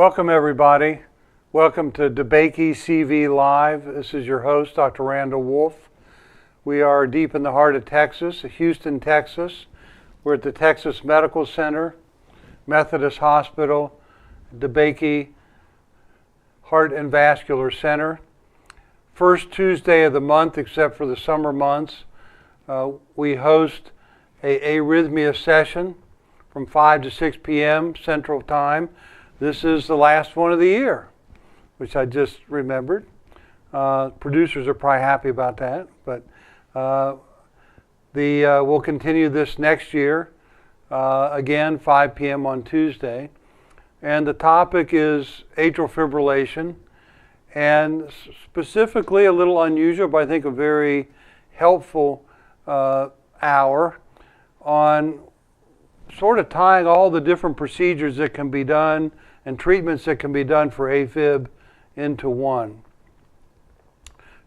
Welcome everybody. Welcome to DeBakey CV Live. This is your host, Dr. Randall Wolf. We are deep in the heart of Texas, Houston, Texas. We're at the Texas Medical Center, Methodist Hospital, DeBakey Heart and Vascular Center. First Tuesday of the month, except for the summer months, we host a arrhythmia session from 5 to 6 p.m. Central Time. This is the last one of the year, which I just remembered. Producers are probably happy about that, but we'll continue this next year, again, 5 p.m. on Tuesday. And the topic is atrial fibrillation, and specifically a little unusual, but I think a very helpful hour on sort of tying all the different procedures that can be done and treatments that can be done for AFib into one.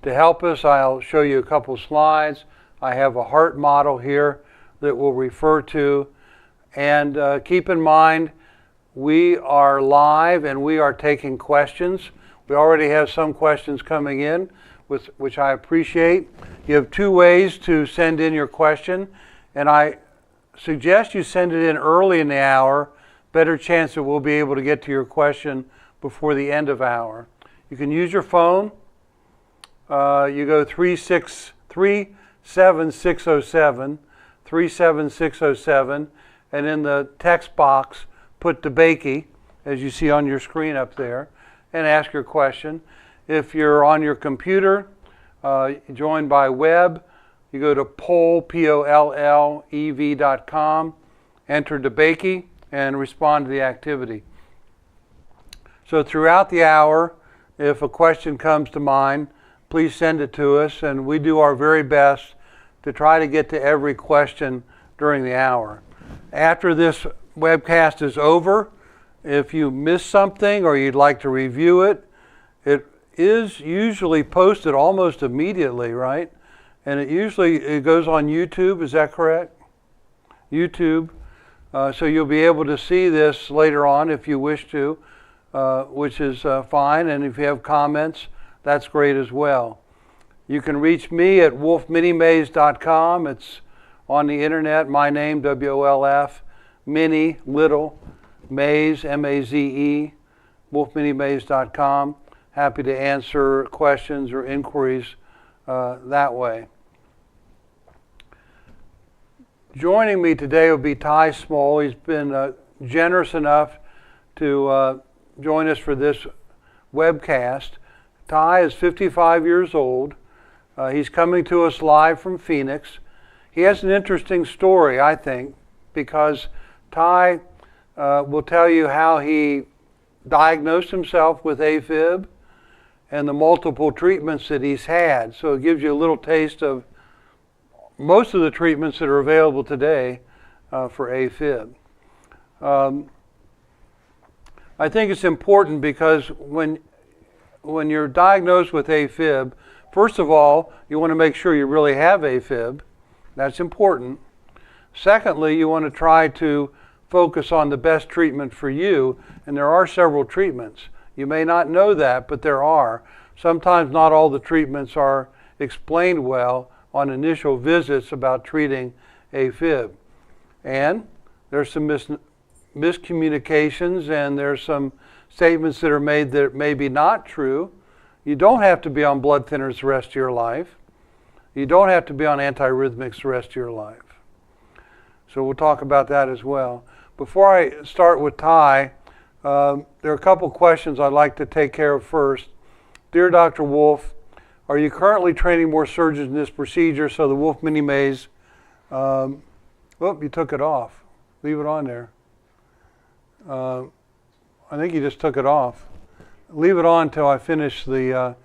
To help us, I'll show you a couple slides. I have a heart model here that we'll refer to. And keep in mind, we are live and we are taking questions. We already have some questions coming in, which I appreciate. You have two ways to send in your question, and I suggest you send it in early in the hour. Better chance that we'll be able to get to your question before the end of hour. You can use your phone. You go 37607, and in the text box, put DeBakey, as you see on your screen up there, and ask your question. If you're on your computer, joined by web, you go to pollev.com, enter DeBakey, and respond to the activity. So throughout the hour, if a question comes to mind, please send it to us, and we do our very best to try to get to every question during the hour. After this webcast is over, if you miss something or you'd like to review it, it is usually posted almost immediately, right? And it goes on YouTube, is that correct? YouTube. So you'll be able to see this later on if you wish to, which is fine. And if you have comments, that's great as well. You can reach me at wolfminimaze.com. It's on the internet. My name, WOLF, mini, little, maze, M-A-Z-E, wolfminimaze.com. Happy to answer questions or inquiries that way. Joining me today will be Ty Small. He's been generous enough to join us for this webcast. Ty is 55 years old. He's coming to us live from Phoenix. He has an interesting story, I think, because Ty will tell you how he diagnosed himself with AFib and the multiple treatments that he's had. So it gives you a little taste of most of the treatments that are available today for AFib. I think it's important because when you're diagnosed with AFib, first of all, you want to make sure you really have AFib. That's important. Secondly, you want to try to focus on the best treatment for you, and there are several treatments. You may not know that, but there are. Sometimes not all the treatments are explained well on initial visits about treating AFib. And there's some miscommunications, and there's some statements that are made that may be not true. You don't have to be on blood thinners the rest of your life. You don't have to be on antiarrhythmics the rest of your life. So we'll talk about that as well. Before I start with Ty, there are a couple questions I'd like to take care of first. Dear Dr. Wolf, are you currently training more surgeons in this procedure? So the Wolf Minimaze, you took it off. Leave it on there. I think you just took it off. Leave it on until I finish the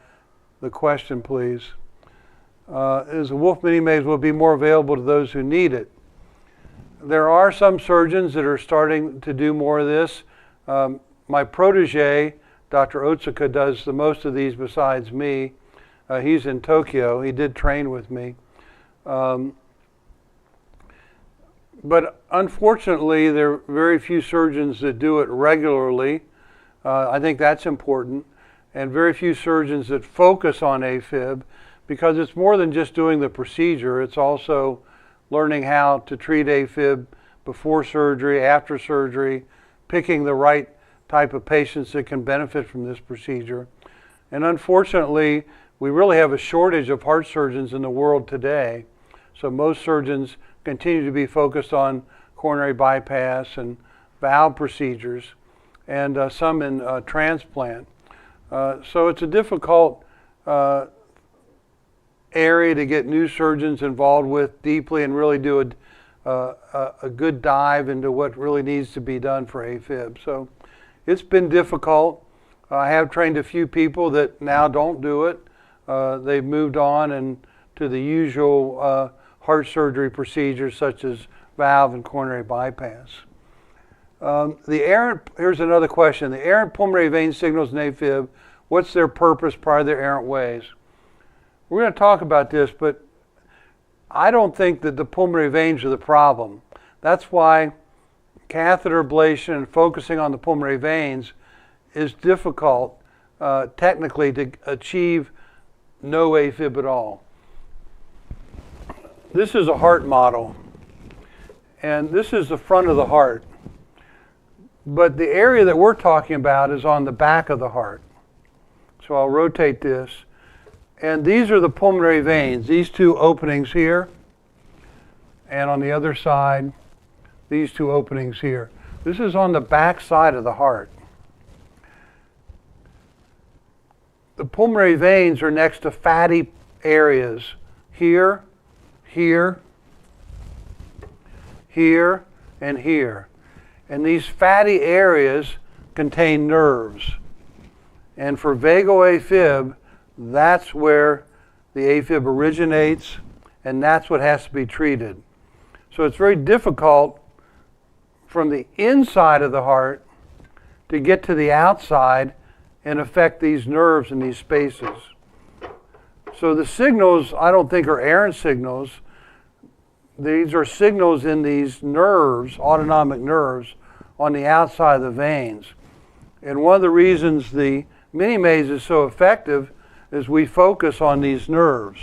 question, please. Is the Wolf Minimaze will be more available to those who need it? There are some surgeons that are starting to do more of this. My protege, Dr. Otsuka, does the most of these besides me. He's in Tokyo. He did train with me. But unfortunately, there are very few surgeons that do it regularly. I think that's important, and very few surgeons that focus on AFib, because it's more than just doing the procedure. It's also learning how to treat AFib before surgery, after surgery, picking the right type of patients that can benefit from this procedure. And unfortunately, we really have a shortage of heart surgeons in the world today. So most surgeons continue to be focused on coronary bypass and valve procedures, and some in transplant. So it's a difficult area to get new surgeons involved with deeply and really do a good dive into what really needs to be done for AFib. So it's been difficult. I have trained a few people that now don't do it. They've moved on and to the usual heart surgery procedures such as valve and coronary bypass. Here's another question. The errant pulmonary vein signals in AFib, what's their purpose prior to their errant ways? We're going to talk about this, but I don't think that the pulmonary veins are the problem. That's why catheter ablation and focusing on the pulmonary veins is difficult technically to achieve no AFib at all. This is a heart model, and this is the front of the heart. But the area that we're talking about is on the back of the heart. So I'll rotate this. And these are the pulmonary veins, these two openings here. And on the other side, these two openings here. This is on the back side of the heart. The pulmonary veins are next to fatty areas here, here, here, and here. And these fatty areas contain nerves. And for vagal AFib, that's where the AFib originates, and that's what has to be treated. So it's very difficult from the inside of the heart to get to the outside and affect these nerves in these spaces. So the signals, I don't think, are errant signals. These are signals in these nerves, autonomic nerves, on the outside of the veins. And one of the reasons the Minimaze is so effective is we focus on these nerves.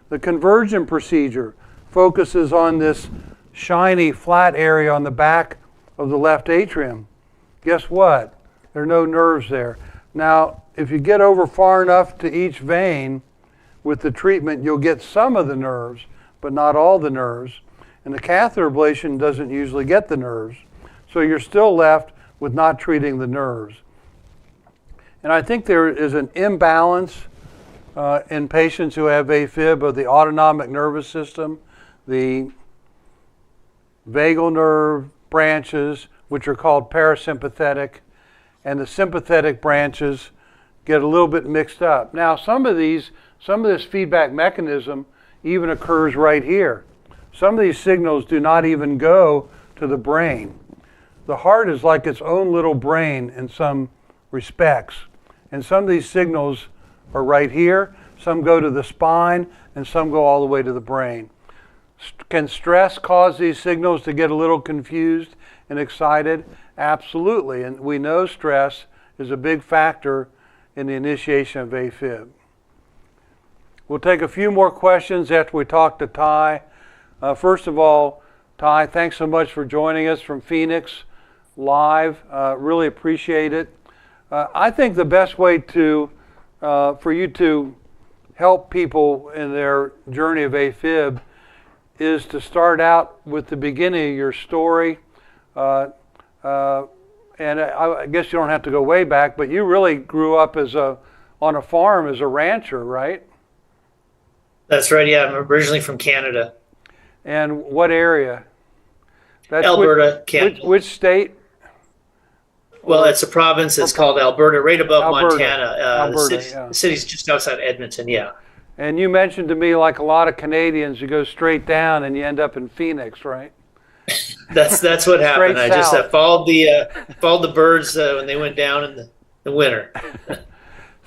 The Convergent procedure focuses on this shiny flat area on the back of the left atrium. Guess what? There are no nerves there. Now, if you get over far enough to each vein with the treatment, you'll get some of the nerves, but not all the nerves. And the catheter ablation doesn't usually get the nerves. So you're still left with not treating the nerves. And I think there is an imbalance in patients who have AFib of the autonomic nervous system, the vagal nerve branches, which are called parasympathetic, and the sympathetic branches get a little bit mixed up. Now, some of this feedback mechanism even occurs right here. Some of these signals do not even go to the brain. The heart is like its own little brain in some respects. And some of these signals are right here, some go to the spine, and some go all the way to the brain. Can stress cause these signals to get a little confused and excited? Absolutely, and we know stress is a big factor in the initiation of AFib. We'll take a few more questions after we talk to Ty. First of all, Ty, thanks so much for joining us from Phoenix live. Really appreciate it. I think the best way for you to help people in their journey of AFib is to start out with the beginning of your story. And I guess you don't have to go way back, but you really grew up on a farm as a rancher, right? That's right, yeah. I'm originally from Canada. And what area? That's Alberta, Canada. Which state? Well, it's a province. It's called Alberta, right above Montana. Alberta, the city's just outside Edmonton, yeah. And you mentioned to me, like a lot of Canadians, you go straight down and you end up in Phoenix, right? That's what happened. I just followed the birds when they went down in the winter.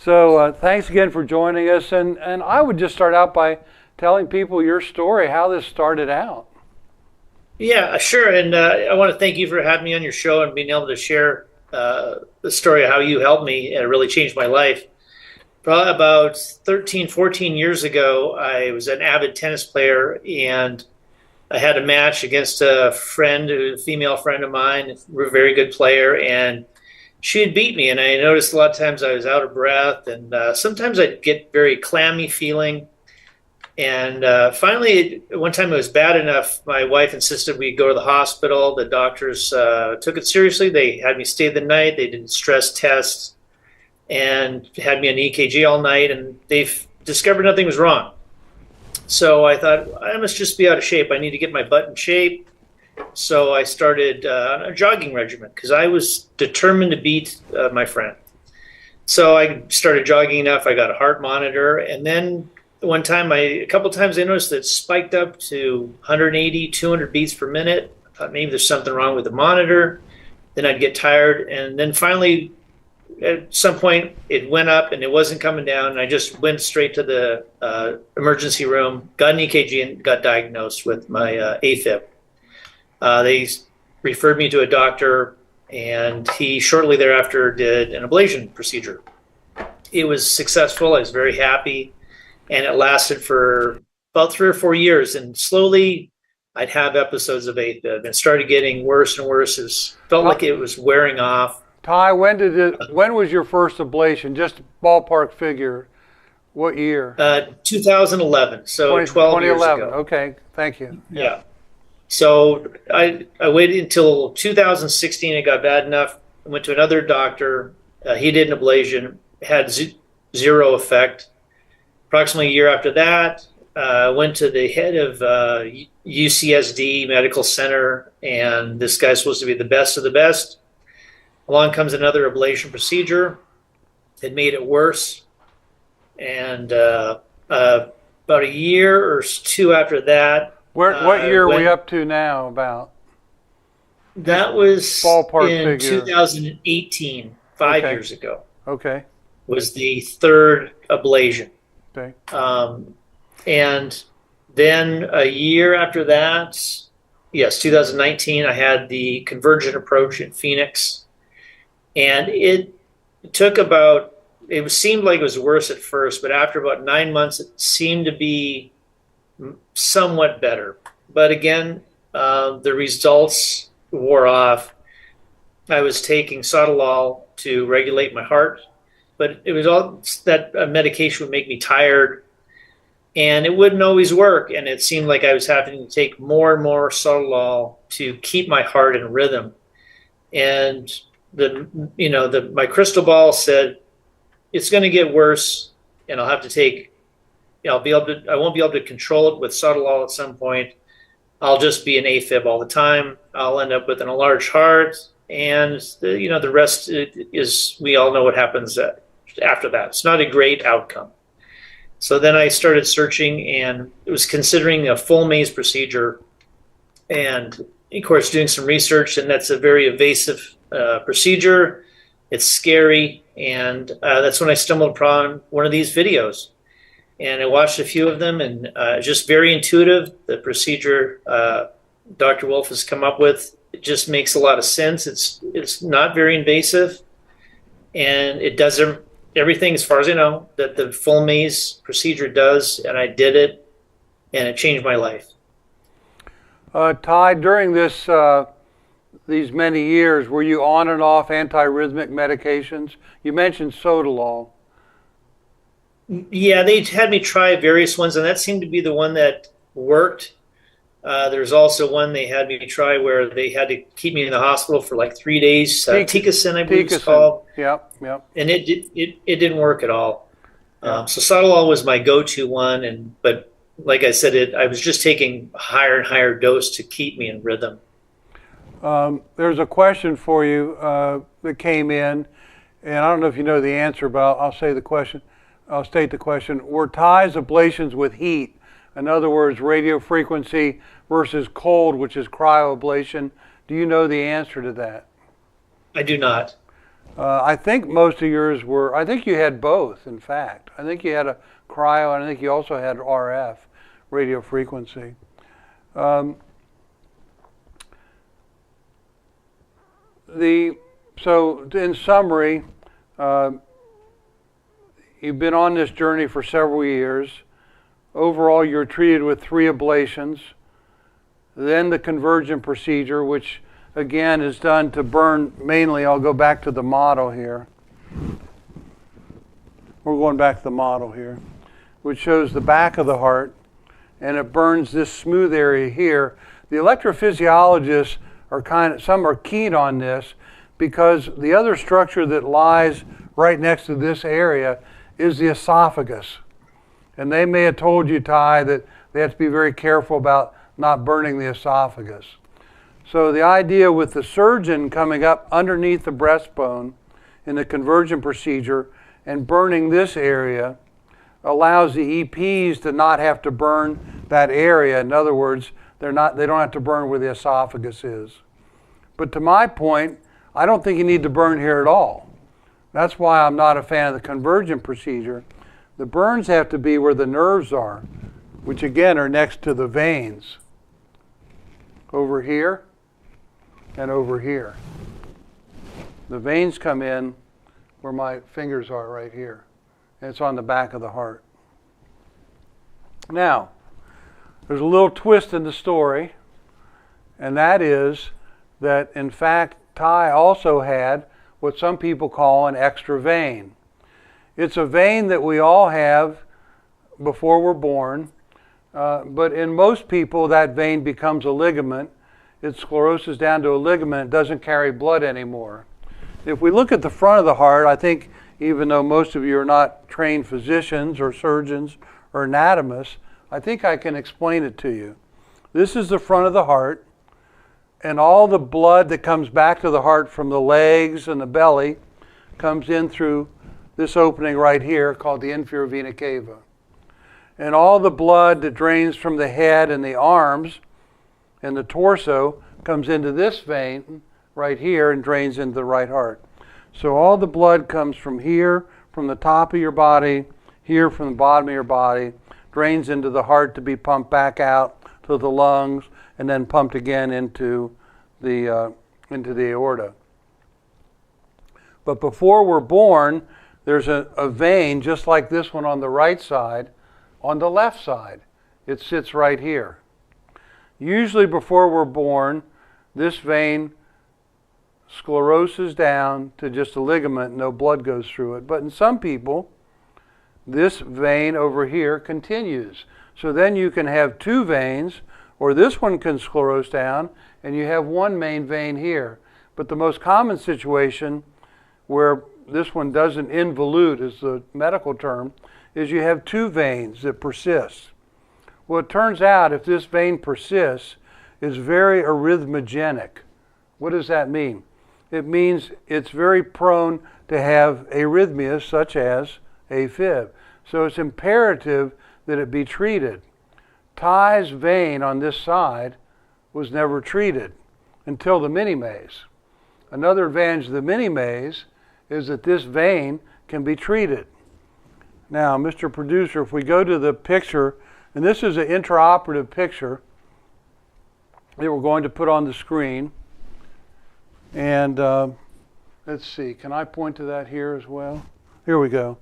So thanks again for joining us. And I would just start out by telling people your story, how this started out. Yeah, sure. And I want to thank you for having me on your show and being able to share the story of how you helped me, and it really changed my life. Probably about 13, 14 years ago, I was an avid tennis player, and I had a match against a friend, a female friend of mine, a very good player, and she had beat me. And I noticed a lot of times I was out of breath, and sometimes I'd get very clammy feeling. And finally, one time it was bad enough, my wife insisted we go to the hospital. The doctors took it seriously. They had me stay the night. They did stress tests and had me on EKG all night, and they've discovered nothing was wrong. So I thought, I must just be out of shape. I need to get my butt in shape. So I started a jogging regimen because I was determined to beat my friend. So I started jogging enough. I got a heart monitor, and then a couple times I noticed that it spiked up to 180, 200 beats per minute. I thought maybe there's something wrong with the monitor. Then I'd get tired, and then finally, at some point, it went up and it wasn't coming down. And I just went straight to the emergency room, got an EKG, and got diagnosed with my AFib. They referred me to a doctor, and he shortly thereafter did an ablation procedure. It was successful. I was very happy, and it lasted for about 3 or 4 years. And slowly, I'd have episodes of AFib, and started getting worse and worse. It felt like it was wearing off. Ty, when was your first ablation? Just ballpark figure. What year? 2011. So 12 years ago. Okay, thank you. Yeah. So I waited until 2016. It got bad enough. I went to another doctor. He did an ablation. Had zero effect. Approximately a year after that, went to the head of UCSD Medical Center, and this guy's supposed to be the best of the best. Along comes another ablation procedure. It made it worse. And about a year or two after that. What year are we up to now about? That was ballpark in figure. 2018, 5 Okay. years ago. Okay. Was the third ablation. Okay. And then a year after that, yes, 2019, I had the Convergent approach in Phoenix. And it seemed like it was worse at first, but after about 9 months, it seemed to be somewhat better. But again, the results wore off. I was taking Sotalol to regulate my heart, but it was all that medication would make me tired, and it wouldn't always work. And it seemed like I was having to take more and more Sotalol to keep my heart in rhythm. And my crystal ball said it's going to get worse, and I'll have to take. I won't be able to control it with Sotalol at some point. I'll just be an AFib all the time. I'll end up with an enlarged heart, and the rest is, we all know what happens after that. It's not a great outcome. So then I started searching, and it was considering a full maze procedure, and of course doing some research, and that's a very invasive procedure. It's scary, and that's when I stumbled upon one of these videos. And I watched a few of them, and just very intuitive. The procedure Dr. Wolf has come up with, it just makes a lot of sense. It's not very invasive, and it does everything, as far as I know, that the full maze procedure does, and I did it, and it changed my life. Ty, during these many years, were you on and off antiarrhythmic medications? You mentioned Sotalol. Yeah, they had me try various ones, and that seemed to be the one that worked. There's also one they had me try where they had to keep me in the hospital for like 3 days. Ticacin, I believe it's called. Yep. And it didn't work at all. So Sotalol was my go-to one, but like I said, I was just taking a higher and higher dose to keep me in rhythm. There's a question for you that came in, and I don't know if you know the answer, but I'll say the question. I'll state the question. Were Ty's ablations with heat? In other words, radio frequency versus cold, which is cryoablation. Do you know the answer to that? I do not. I think most of yours were, I think you had both, in fact. I think you had a cryo, and I think you also had RF, radio frequency. So in summary, you've been on this journey for several years. Overall, you're treated with 3 ablations. Then the Convergent procedure, which again is done to burn mainly, I'll go back to the model here. We're going back to the model here, which shows the back of the heart, and it burns this smooth area here. The electrophysiologists are some are keen on this because the other structure that lies right next to this area is the esophagus. And they may have told you, Ty, that they have to be very careful about not burning the esophagus. So the idea with the surgeon coming up underneath the breastbone in the Convergent procedure and burning this area allows the EPs to not have to burn that area. In other words, they don't have to burn where the esophagus is. But to my point, I don't think you need to burn here at all. That's why I'm not a fan of the Convergent procedure. The burns have to be where the nerves are, which again are next to the veins. Over here and over here. The veins come in where my fingers are right here. And it's on the back of the heart. Now, there's a little twist in the story, and that is that in fact Ty also had what some people call an extra vein. It's a vein that we all have before we're born, but in most people that vein becomes a ligament. It scleroses down to a ligament, it doesn't carry blood anymore. If we look at the front of the heart, I think even though most of you are not trained physicians or surgeons or anatomists, I think I can explain it to you. This is the front of the heart, and all the blood that comes back to the heart from the legs and the belly comes in through this opening right here called the inferior vena cava. And all the blood that drains from the head and the arms and the torso comes into this vein right here and drains into the right heart. So all the blood comes from here, from the top of your body, here from the bottom of your body, drains into the heart to be pumped back out to the lungs, and then pumped again into the aorta. But before we're born, there's a vein just like this one on the right side, on the left side. It sits right here. Usually before we're born, this vein scleroses down to just a ligament, no blood goes through it. But in some people, this vein over here continues. So then you can have 2 veins, or this one can sclerose down, and you have 1 main vein here. But the most common situation where this one doesn't involute, is the medical term, is you have 2 veins that persist. Well, it turns out if this vein persists, it's very arrhythmogenic. What does that mean? It means it's very prone to have arrhythmias such as AFib. So it's imperative that it be treated. Ty's vein on this side was never treated until the Minimaze. Another advantage of the Minimaze is that this vein can be treated. Now, Mr. Producer, if we go to the picture, and this is an intraoperative picture that we're going to put on the screen. And let's see, can I point to that here as well? Here we go.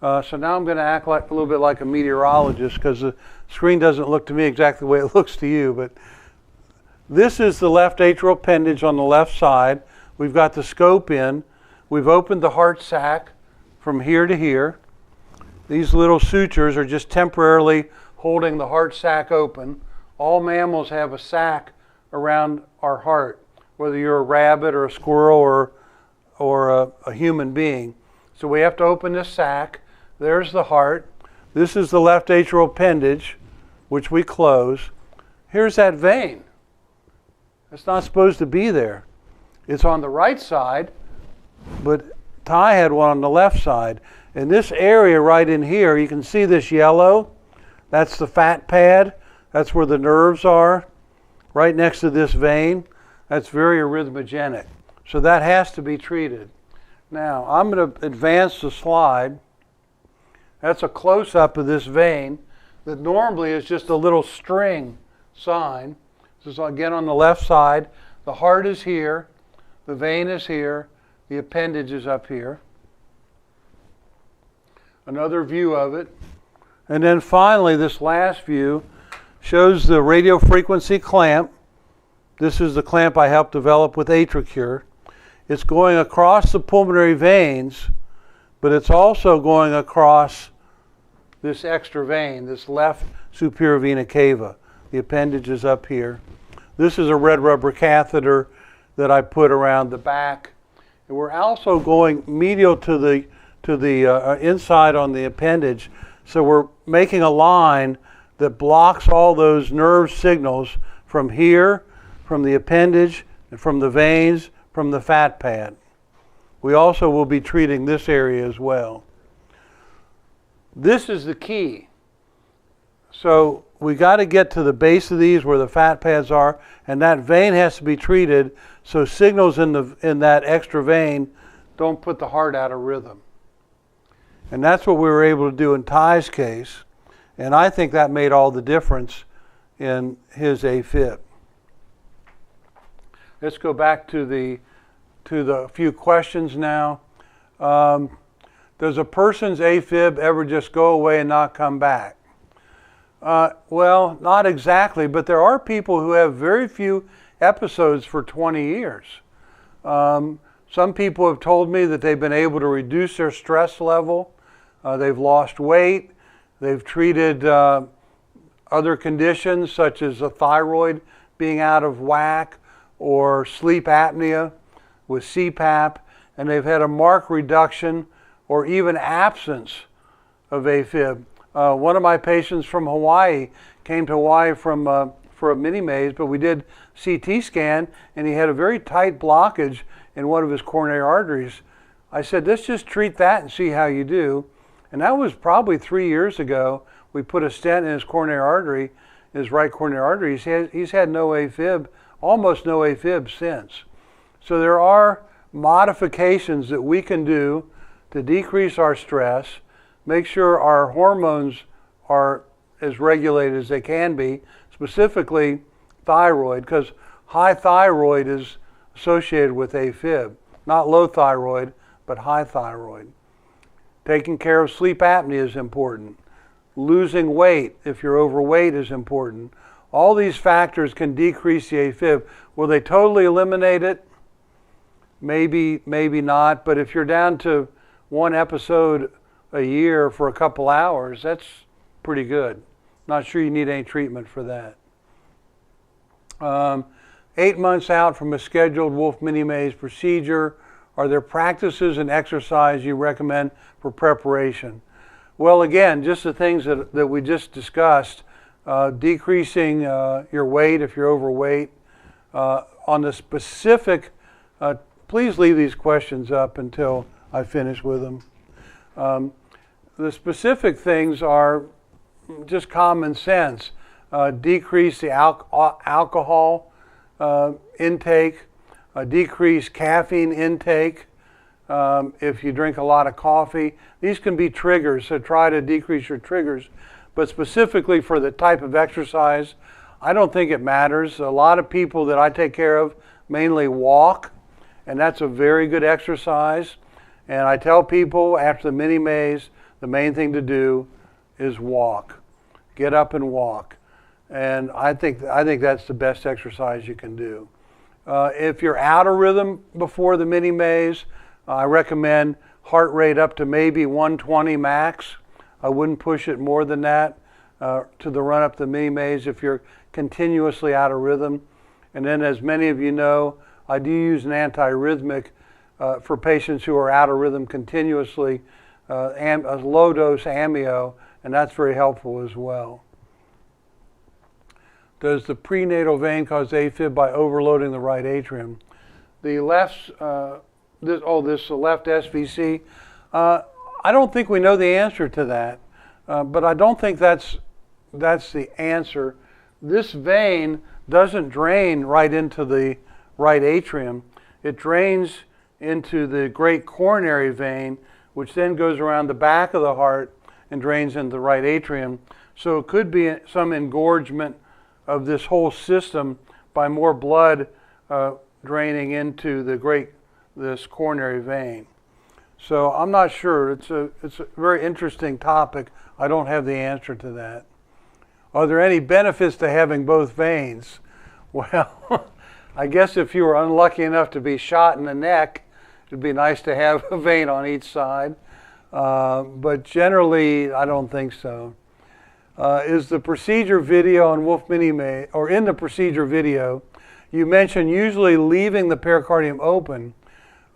So now I'm going to act like a little bit like a meteorologist because the screen doesn't look to me exactly the way it looks to you. But this is the left atrial appendage on the left side. We've got the scope in. We've opened the heart sac from here to here. These little sutures are just temporarily holding the heart sac open. All mammals have a sac around our heart, whether you're a rabbit or a squirrel or a human being. So we have to open this sac. There's the heart. This is the left atrial appendage, which we close. Here's that vein. It's not supposed to be there. It's on the right side, but Ty had one on the left side. In this area right in here, you can see this yellow. That's the fat pad. That's where the nerves are, right next to this vein. That's very arrhythmogenic. So that has to be treated. Now, I'm going to advance the slide. That's a close-up of this vein that normally is just a little string sign. This is again on the left side. The heart is here. The vein is here. The appendage is up here. Another view of it. And then finally, this last view shows the radiofrequency clamp. This is the clamp I helped develop with AtriCure. It's going across the pulmonary veins, but it's also going across this extra vein, this left superior vena cava. The appendage is up here. This is a red rubber catheter that I put around the back. And we're also going medial to the inside on the appendage. So we're making a line that blocks all those nerve signals from here, from the appendage, and from the veins, from the fat pad. We also will be treating this area as well. This is the key. So we got to get to the base of these where the fat pads are, and that vein has to be treated so signals in that extra vein don't put the heart out of rhythm. And that's what we were able to do in Ty's case, and I think that made all the difference in his AFib. Let's go back to the few questions now. Does a person's AFib ever just go away and not come back? Well, not exactly, but there are people who have very few episodes for 20 years. Some people have told me that they've been able to reduce their stress level. They've lost weight. They've treated other conditions such as a thyroid being out of whack or sleep apnea with CPAP, and they've had a marked reduction or even absence of AFib. One of my patients from Hawaii came to Hawaii for a Minimaze, but we did CT scan, and he had a very tight blockage in one of his coronary arteries. I said, let's just treat that and see how you do. And that was probably 3 years ago. We put a stent in his coronary artery, his right coronary artery. He's had no AFib, almost no AFib since. So there are modifications that we can do to decrease our stress, make sure our hormones are as regulated as they can be, specifically thyroid, because high thyroid is associated with AFib. Not low thyroid, but high thyroid. Taking care of sleep apnea is important. Losing weight, if you're overweight, is important. All these factors can decrease the AFib. Will they totally eliminate it? Maybe, maybe not, but if you're down to one episode a year for a couple hours, that's pretty good. Not sure you need any treatment for that. 8 months out from a scheduled Wolf Minimaze procedure, are there practices and exercise you recommend for preparation? Well, again, just the things that we just discussed, decreasing your weight if you're overweight. On the specific, please leave these questions up until I finish with them. The specific things are just common sense. Decrease the alcohol intake, decrease caffeine intake. If you drink a lot of coffee, these can be triggers, so try to decrease your triggers. But specifically for the type of exercise, I don't think it matters. A lot of people that I take care of mainly walk, and that's a very good exercise. And I tell people after the Minimaze, the main thing to do is walk. Get up and walk. And I think that's the best exercise you can do. If you're out of rhythm before the Minimaze, I recommend heart rate up to maybe 120 max. I wouldn't push it more than that to the run up the Minimaze if you're continuously out of rhythm. And then, as many of you know, I do use an antiarrhythmic for patients who are out of rhythm continuously, a low dose amio, and that's very helpful as well. Does the prenatal vein cause AFib by overloading the right atrium? The left, this left SVC, I don't think we know the answer to that, but I don't think that's the answer. This vein doesn't drain right into the right atrium. It drains into the great coronary vein, which then goes around the back of the heart and drains into the right atrium. So it could be some engorgement of this whole system by more blood draining into the this coronary vein. So I'm not sure. It's a very interesting topic. I don't have the answer to that. Are there any benefits to having both veins? Well, I guess if you were unlucky enough to be shot in the neck, it'd be nice to have a vein on each side. But generally, I don't think so. Is the procedure video on Wolf Minimaze, or in the procedure video, you mentioned usually leaving the pericardium open.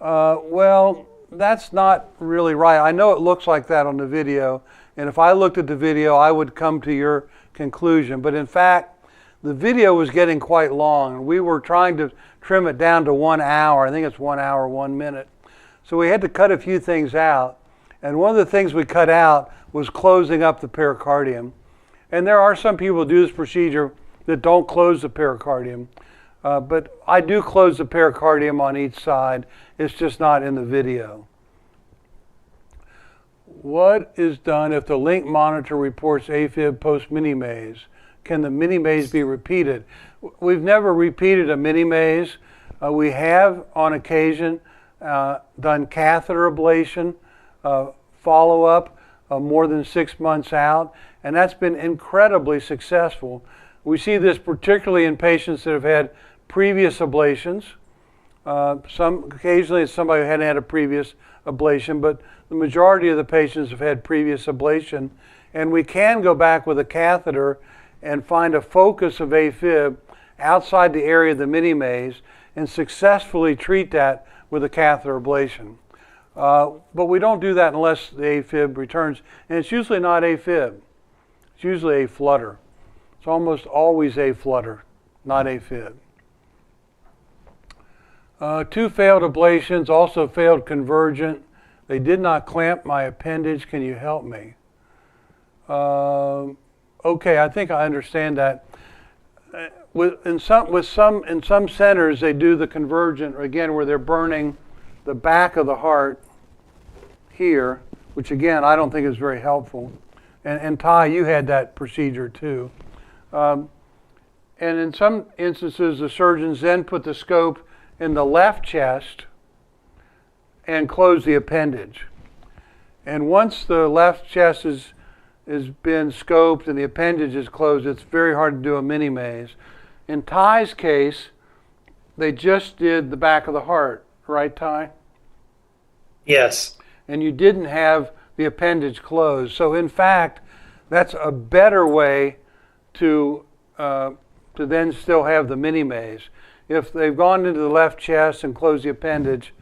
Well, that's not really right. I know it looks like that on the video, and if I looked at the video, I would come to your conclusion. But in fact, the video was getting quite long. We were trying to trim it down to 1 hour. I think it's 1 hour, 1 minute. So we had to cut a few things out. And one of the things we cut out was closing up the pericardium. And there are some people who do this procedure that don't close the pericardium. But I do close the pericardium on each side. It's just not in the video. What is done if the link monitor reports AFib post-Minimaze? Can the Minimaze be repeated? We've never repeated a Minimaze. We have, on occasion, done catheter ablation, follow-up more than 6 months out, and that's been incredibly successful. We see this particularly in patients that have had previous ablations. Occasionally it's somebody who hadn't had a previous ablation, but the majority of the patients have had previous ablation, and we can go back with a catheter and find a focus of AFib outside the area of the Minimaze and successfully treat that with a catheter ablation. But we don't do that unless the AFib returns, and it's usually not AFib. It's usually a flutter. It's almost always a flutter, not AFib. 2 failed ablations, also failed Convergent. They did not clamp my appendage. Can you help me? Okay, I think I understand that. In some centers, they do the Convergent, again, where they're burning the back of the heart here, which again, I don't think is very helpful. And Ty, you had that procedure too. And in some instances, the surgeons then put the scope in the left chest and close the appendage. And once the left chest has been scoped and the appendage is closed, it's very hard to do a Minimaze. In Ty's case, they just did the back of the heart, right, Ty? Yes. And you didn't have the appendage closed. So in fact, that's a better way to then still have the Minimaze. If they've gone into the left chest and closed the appendage,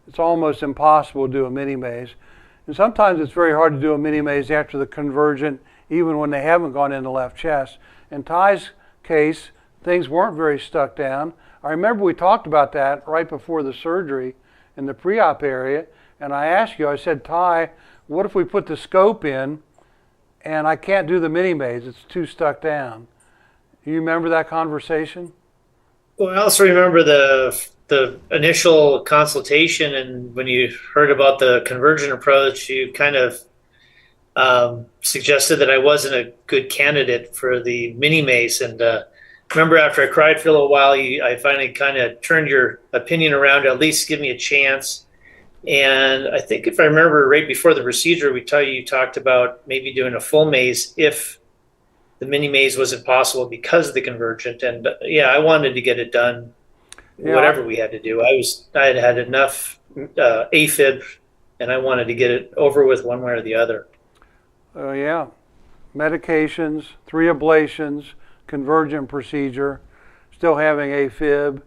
it's almost impossible to do a Minimaze. And sometimes it's very hard to do a Minimaze after the Convergent, even when they haven't gone in the left chest. In Ty's case, things weren't very stuck down. I remember we talked about that right before the surgery in the pre-op area, and I asked you, I said, Ty, what if we put the scope in and I can't do the Minimaze, it's too stuck down? You remember that conversation? Well, I also remember the initial consultation, and when you heard about the Convergent approach, you kind of suggested that I wasn't a good candidate for the Minimaze. And remember, after I cried for a little while, I finally kind of turned your opinion around to at least give me a chance. And I think if I remember right before the procedure, you talked about maybe doing a full maze if the Minimaze wasn't possible because of the Convergent. And yeah, I wanted to get it done, whatever we had to do. I had enough AFib, and I wanted to get it over with one way or the other. Yeah, medications, 3 ablations, Convergent procedure, still having AFib.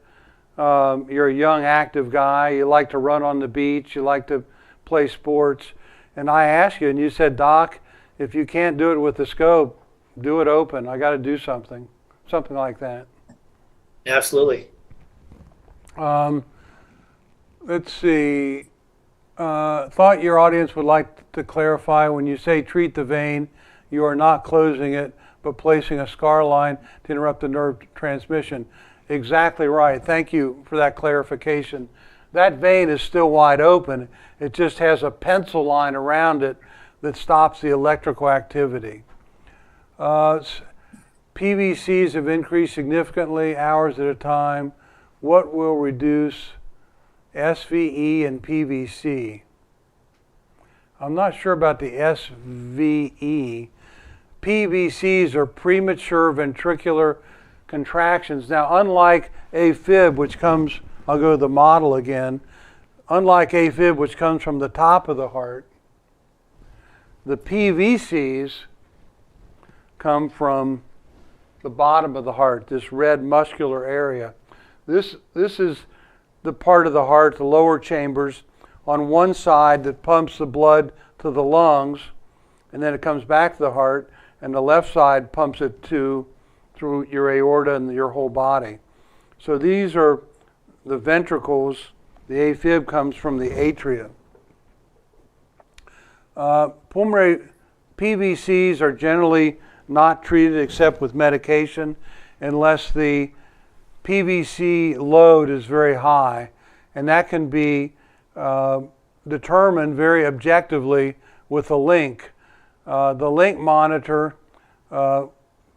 You're a young, active guy. You like to run on the beach. You like to play sports. And I asked you, and you said, Doc, if you can't do it with the scope, do it open. I got to do something like that. Absolutely. Let's see. Thought your audience would like to clarify, when you say treat the vein, you are not closing it, but placing a scar line to interrupt the nerve transmission. Exactly right. Thank you for that clarification. That vein is still wide open. It just has a pencil line around it that stops the electrical activity. PVCs have increased significantly, hours at a time. What will reduce SVE and PVC. I'm not sure about the SVE. PVCs are premature ventricular contractions. Now, unlike AFib, which comes, I'll go to the model again, unlike AFib, which comes from the top of the heart, the PVCs come from the bottom of the heart, this red muscular area. This is the part of the heart, the lower chambers, on one side that pumps the blood to the lungs, and then it comes back to the heart, and the left side pumps it through your aorta and your whole body. So these are the ventricles. The AFib comes from the atria. Pulmonary PVCs are generally not treated except with medication unless the PVC load is very high, and that can be determined very objectively with a link. The link monitor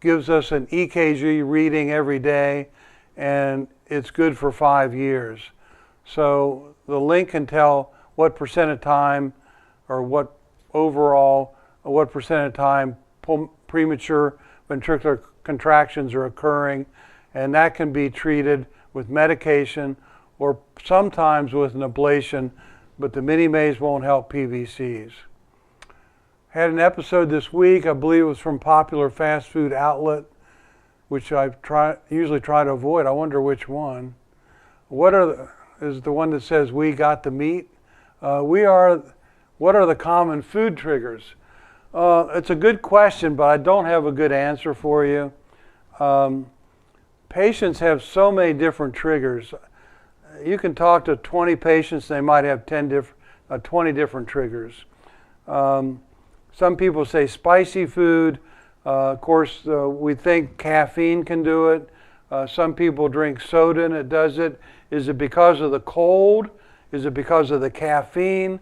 gives us an EKG reading every day, and it's good for 5 years. So the link can tell what percent of time, or what percent of time premature ventricular contractions are occurring, and that can be treated with medication or sometimes with an ablation, but the Minimaze won't help PVCs. Had an episode this week, I believe it was from popular fast food outlet, which I usually try to avoid. I wonder which one. Is the one that says "We got the meat"? What are the common food triggers? It's a good question, but I don't have a good answer for you. Patients have so many different triggers. You can talk to 20 patients, they might have 20 different triggers. Some people say spicy food. Of course, we think caffeine can do it. Some people drink soda and it does it. Is it because of the cold? Is it because of the caffeine?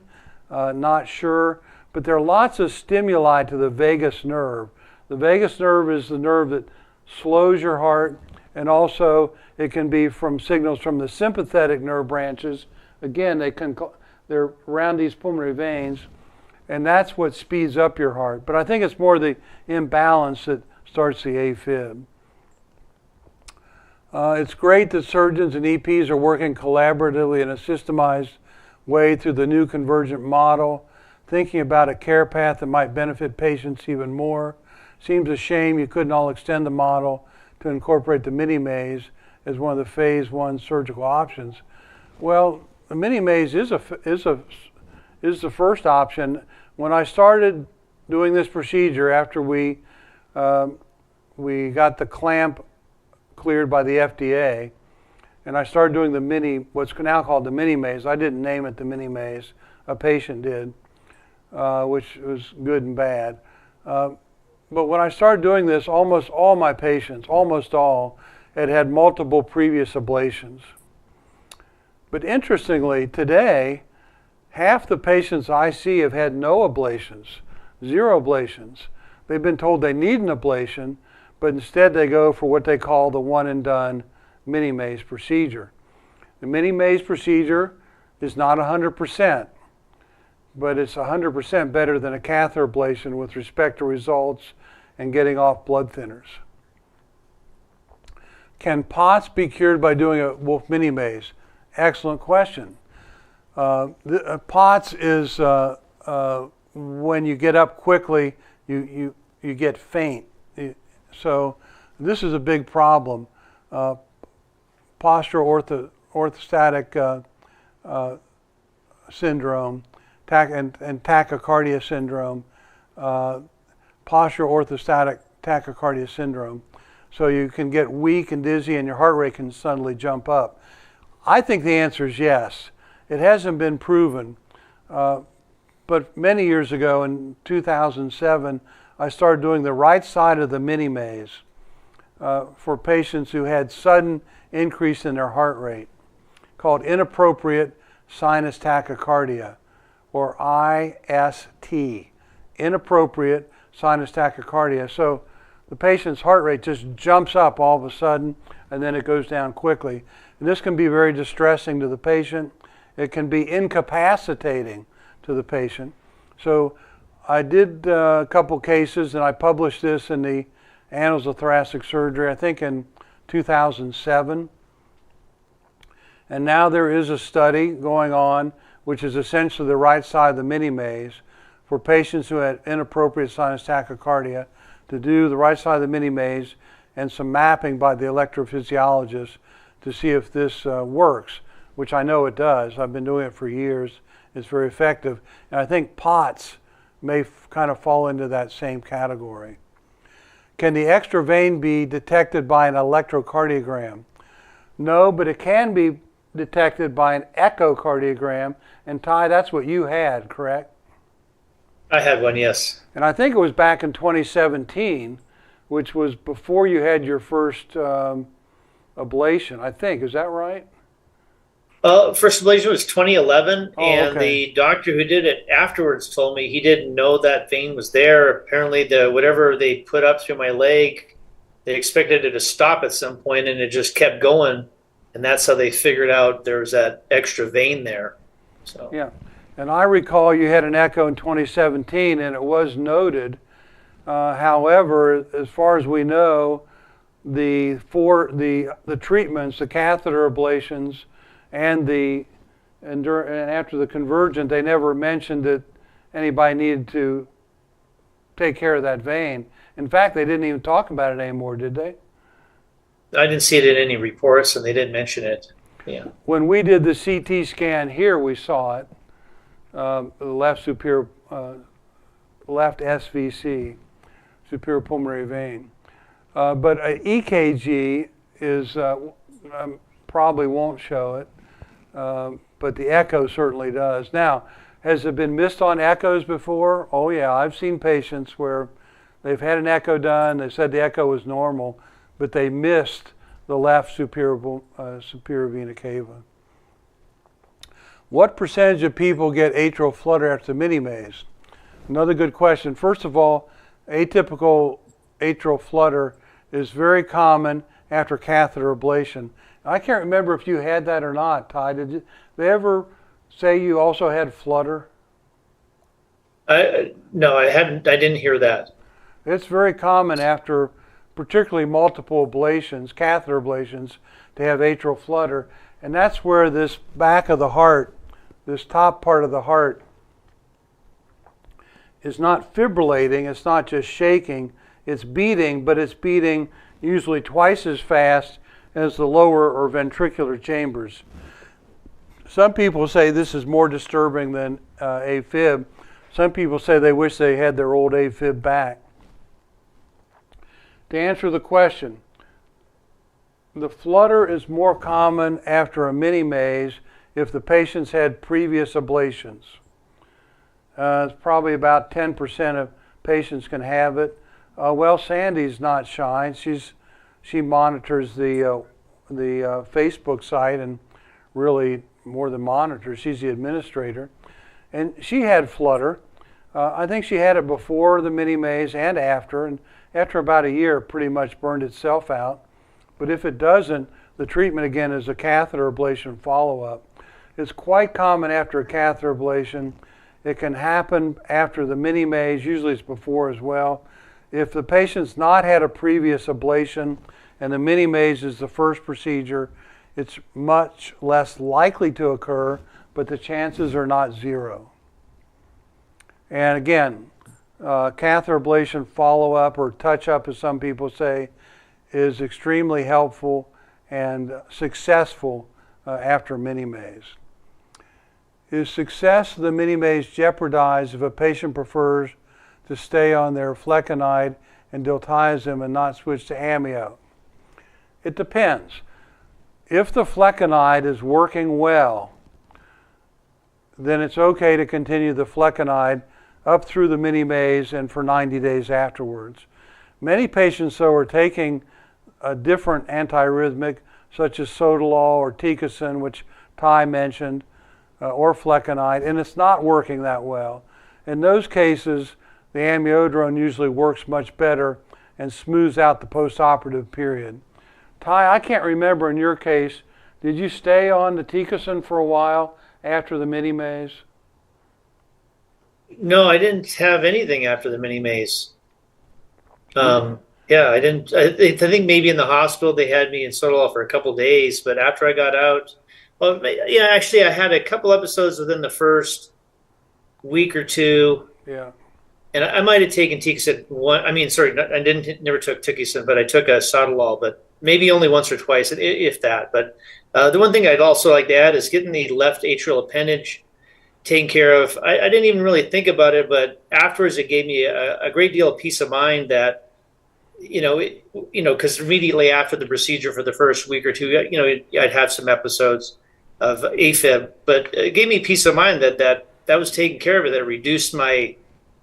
Not sure. But there are lots of stimuli to the vagus nerve. The vagus nerve is the nerve that slows your heart, and also it can be from signals from the sympathetic nerve branches. Again, they're around these pulmonary veins, and that's what speeds up your heart. But I think it's more the imbalance that starts the AFib. It's great that surgeons and EPs are working collaboratively in a systemized way through the new Convergent model, thinking about a care path that might benefit patients even more. Seems a shame you couldn't all extend the model to incorporate the Minimaze as one of the phase 1 surgical options. Well, the Minimaze is the first option. When I started doing this procedure after we got the clamp cleared by the FDA, and I started doing what's now called the Minimaze. I didn't name it the Minimaze, a patient did, which was good and bad. But when I started doing this, almost all my patients, almost all, had multiple previous ablations. But interestingly, today, half the patients I see have had no ablations, 0 ablations. They've been told they need an ablation, but instead they go for what they call the one and done Minimaze procedure. The Minimaze procedure is not 100%, but it's 100% better than a catheter ablation with respect to results and getting off blood thinners. Can POTS be cured by doing a Wolf Minimaze? Excellent question. POTS is when you get up quickly, you get faint. So this is a big problem. Postural orthostatic syndrome and tachycardia syndrome, postural orthostatic tachycardia syndrome. So you can get weak and dizzy and your heart rate can suddenly jump up. I think the answer is yes. It hasn't been proven, but many years ago in 2007, I started doing the right side of the Minimaze for patients who had sudden increase in their heart rate, called inappropriate sinus tachycardia, or IST, inappropriate sinus tachycardia. So the patient's heart rate just jumps up all of a sudden, and then it goes down quickly. And this can be very distressing to the patient it can be incapacitating to the patient. So I did a couple cases, and I published this in the Annals of Thoracic Surgery, I think in 2007. And now there is a study going on, which is essentially the right side of the Minimaze, for patients who had inappropriate sinus tachycardia, to do the right side of the Minimaze and some mapping by the electrophysiologist to see if this works, which I know it does. I've been doing it for years. It's very effective. And I think POTS may kind of fall into that same category. Can the extra vein be detected by an electrocardiogram? No, but it can be detected by an echocardiogram. And Ty, that's what you had, correct? I had one, yes. And I think it was back in 2017, which was before you had your first ablation, I think. Is that right? First ablation was 2011, and okay. the doctor who did it afterwards told me he didn't know that vein was there. Apparently, whatever they put up through my leg, they expected it to stop at some point, and it just kept going, and that's how they figured out there was that extra vein there. So yeah, and I recall you had an echo in 2017, and it was noted. However, as far as we know, the treatments, the catheter ablations, and after the Convergent, they never mentioned that anybody needed to take care of that vein. In fact, they didn't even talk about it anymore, did they? I didn't see it in any reports, and they didn't mention it. Yeah. When we did the CT scan here, we saw it, the left superior, left SVC, superior pulmonary vein. But an EKG is probably won't show it. But the echo certainly does. Now, has it been missed on echoes before? Oh yeah, I've seen patients where they've had an echo done, they said the echo was normal, but they missed the left superior vena cava. What percentage of people get atrial flutter after Minimaze? Another good question. First of all, atypical atrial flutter is very common after catheter ablation. I can't remember if you had that or not, Ty. Did they ever say you also had flutter? No, I hadn't. I didn't hear that. It's very common after particularly multiple ablations, catheter ablations, to have atrial flutter. And that's where this back of the heart, this top part of the heart, is not fibrillating, it's not just shaking, it's beating, but it's beating usually twice as fast as the lower or ventricular chambers. Some people say this is more disturbing than AFib. Some people say they wish they had their old AFib back. To answer the question, the flutter is more common after a Minimaze if the patients had previous ablations. It's probably about 10% of patients can have it. Well, Sandy's not shy. She monitors the Facebook site, and really more than monitors, she's the administrator. And she had flutter. I think she had it before the Minimaze and after about a year it pretty much burned itself out. But if it doesn't, the treatment again is a catheter ablation follow-up. It's quite common after a catheter ablation. It can happen after the Minimaze, usually it's before as well. If the patient's not had a previous ablation and the Minimaze is the first procedure, it's much less likely to occur, but the chances are not zero. And again, catheter ablation follow-up or touch-up, as some people say, is extremely helpful and successful after Minimaze. Is success of the Minimaze jeopardized if a patient prefers to stay on their flecainide and diltiazem and not switch to amio? It depends. If the flecainide is working well, then it's okay to continue the flecainide up through the Minimaze and for 90 days afterwards. Many patients, though, are taking a different antiarrhythmic, such as Sotalol or Ticacin, which Ty mentioned, or flecainide, and it's not working that well. In those cases, the amiodarone usually works much better and smooths out the postoperative period. Ty, I can't remember in your case, did you stay on the Ticacin for a while after the Minimaze? No, I didn't have anything after the Minimaze. Yeah, I didn't. I think maybe in the hospital they had me in Sotalol for a couple of days, but after I got out, well, yeah, actually I had a couple episodes within the first week or two. Yeah. And I might have taken Tikicin one. I mean, sorry, I never took Tikicin, but I took a Sotalol, but maybe only once or twice, if that. But the one thing I'd also like to add is getting the left atrial appendage taken care of. I didn't even really think about it, but afterwards it gave me a great deal of peace of mind that, because immediately after the procedure for the first week or two, I'd have some episodes of AFib, but it gave me peace of mind that was taken care of. That reduced my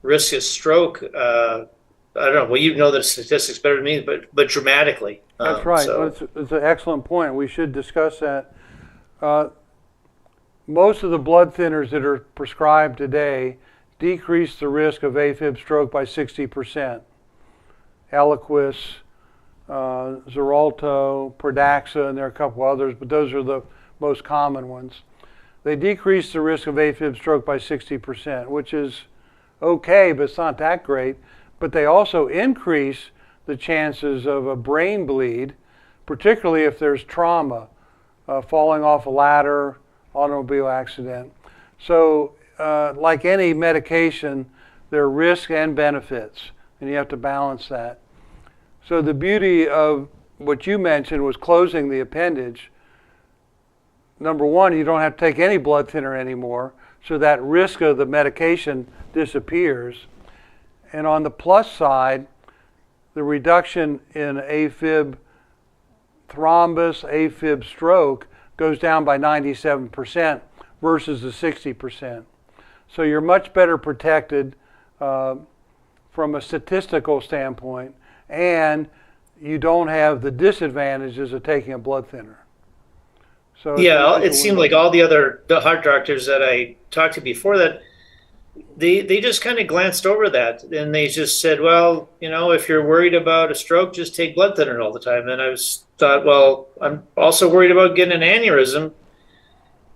risk of stroke. I don't know. Well, you know the statistics better than me, but dramatically. That's right. So. Well, it's an excellent point. We should discuss that. Most of the blood thinners that are prescribed today decrease the risk of AFib stroke by 60%. Eliquis, Xarelto, Pradaxa, and there are a couple others, but those are the most common ones. They decrease the risk of AFib stroke by 60%, which is okay, but it's not that great. But they also increase the chances of a brain bleed, particularly if there's trauma, falling off a ladder, automobile accident. So like any medication, there are risks and benefits, and you have to balance that. So the beauty of what you mentioned was closing the appendage. Number one, you don't have to take any blood thinner anymore, so that risk of the medication disappears. And on the plus side, the reduction in AFib thrombus, AFib stroke goes down by 97% versus the 60%. So you're much better protected from a statistical standpoint, and you don't have the disadvantages of taking a blood thinner. So yeah, it seemed like all the heart doctors that I talked to before that, they just kind of glanced over that, and they just said, well, if you're worried about a stroke, just take blood thinner all the time. And I thought, well, I'm also worried about getting an aneurysm.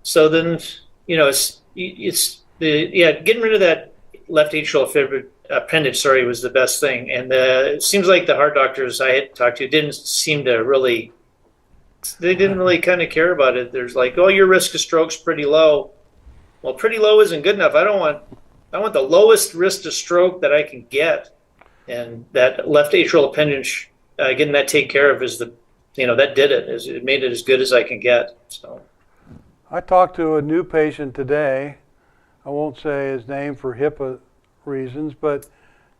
So then, it's getting rid of that left atrial appendage, was the best thing. And it seems like the heart doctors I had talked to didn't seem to really, they didn't really kind of care about it. There's like, oh, your risk of stroke's pretty low. Well, pretty low isn't good enough. I want the lowest risk of stroke that I can get. And that left atrial appendage, getting that taken care of is that did it. It made it as good as I can get. So I talked to a new patient today. I won't say his name for HIPAA reasons, but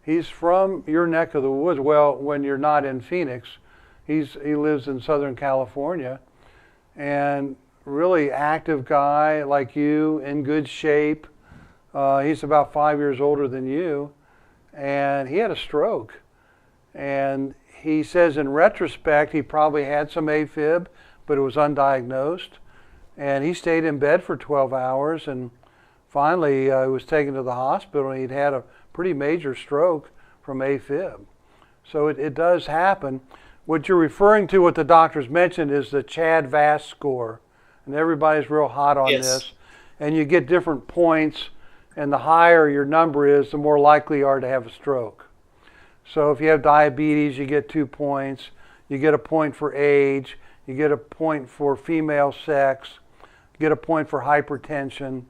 he's from your neck of the woods. Well, when you're not in Phoenix, he lives in Southern California, and really active guy like you, in good shape. He's about 5 years older than you, and he had a stroke. And he says in retrospect he probably had some AFib, but it was undiagnosed. And he stayed in bed for 12 hours, and finally he was taken to the hospital, and he'd had a pretty major stroke from AFib. So it does happen. What you're referring to, what the doctors mentioned, is the CHAD-VAS score. And everybody's real hot on this. And you get different points, and the higher your number is, the more likely you are to have a stroke. So if you have diabetes, you get 2 points. You get a point for age. You get a point for female sex. You get a point for hypertension,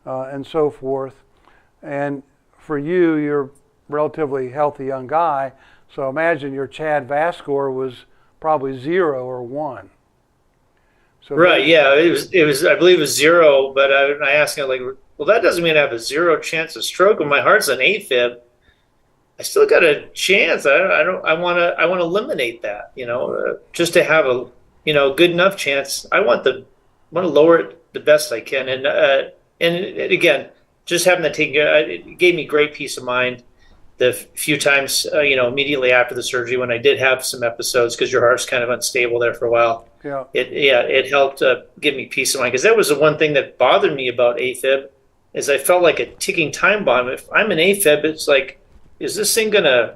and so forth. And for you, you're a relatively healthy young guy, so imagine your CHAD-VAS score was probably 0 or 1. So right, yeah, it was. I believe it was 0, but I asked him, like, well, that doesn't mean I have a 0 chance of stroke. When my heart's an AFib, I still got a chance. I want to eliminate that. Just to have a good enough chance. I want to lower it the best I can. And again, just having that taken care, it gave me great peace of mind. The few times, immediately after the surgery, when I did have some episodes, because your heart's kind of unstable there for a while, it helped give me peace of mind. Because that was the one thing that bothered me about AFib, is I felt like a ticking time bomb. If I'm an AFib, it's like, is this thing am